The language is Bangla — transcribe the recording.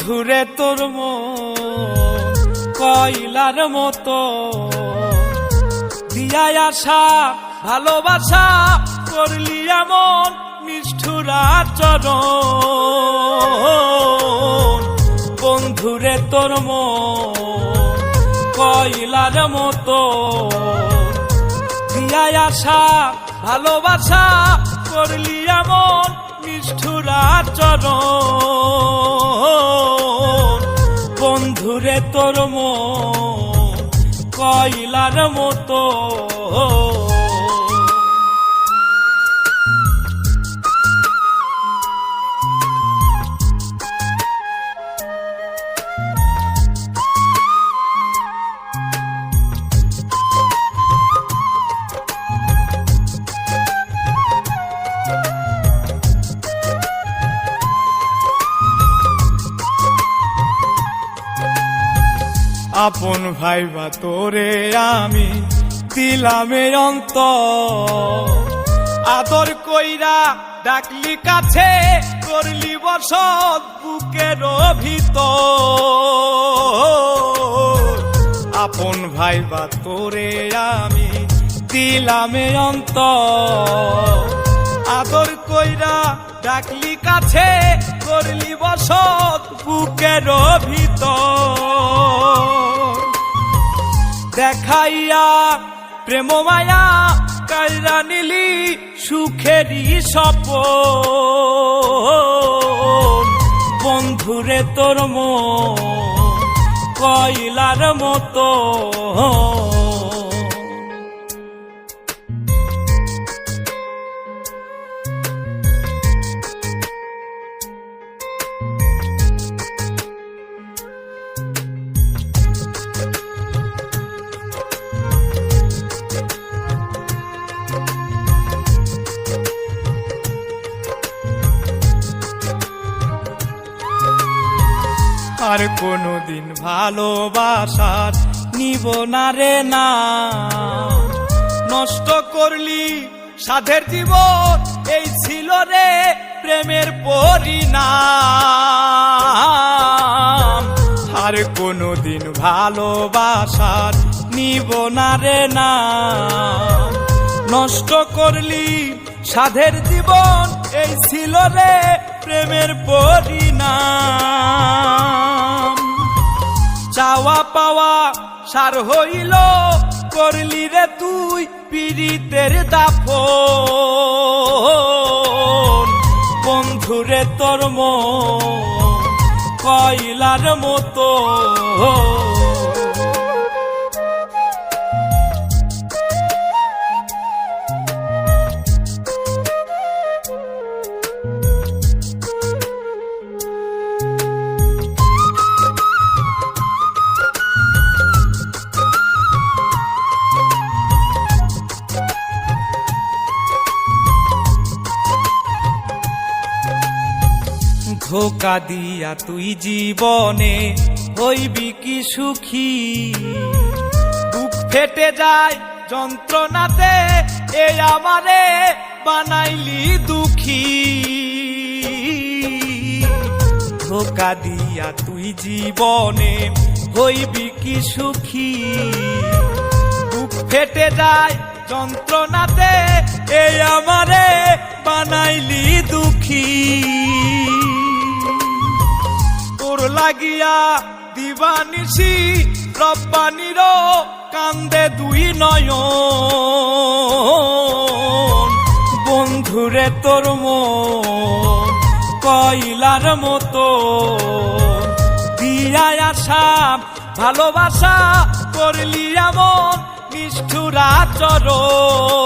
বন্ধুরে তোর কয়লার মতো দিয়া আশা ভালোবাসা করলি এমন নিষ্ঠুর আচরণ। বন্ধুরে তোর কয়লার মতো দিয়া আশা ভালোবাসা করলি এমন নিষ্ঠুর আচরণ। বন্ধুরে তোর কয়লার মতো আপন ভাইবা তোরে আমি দিলামে অন্তর। আদর কইরা ডাকলি কাছে করলি বসত বুকের ভিতর। আপন ভাইবা তোরে আমি দিলামে অন্তর। আদর কইরা ডাকলি কাছে করলি বসত বুকের ভিতর। দেখাইয়া প্রেম মায়া কাইরা নিলি সুখেরই সপন। বন্ধুরে তোর কয়লার মতো আর কোনদিন ভালোবাসার নিব না রে না। নষ্ট করলি সাধের জীবন এই ছিল রে প্রেমের পরিণাম। আর কোনদিন ভালোবাসার নিব না রে না। নষ্ট করলি সাধের জীবন এই ছিল রে প্রেমের পরিণাম। চাওয়া পাওয়া সার হইল করলি রে তুই পীড়িতের দাফন। বন্ধুরে তোর কয়লার মতো ধোকা দিয়া তুই জীবনে হইবি কি সুখী। বুক ফেটে যায় যন্ত্রণাতে এ আমারে বানাইলি দুঃখী। ধোকা দিয়া তুই জীবনে হইবি কি সুখী। বুক ফেটে যায় যন্ত্রণাতে এ আমারে বানাইলি দুঃখী। তোর লাগিয়া দিবানিসি রব্বানির কান্দে দুই নয়ন। বন্ধুরে তোর কয়লার মতো দিয়া আশা ভালোবাসা করলি এমন নিষ্ঠুর আচরণ।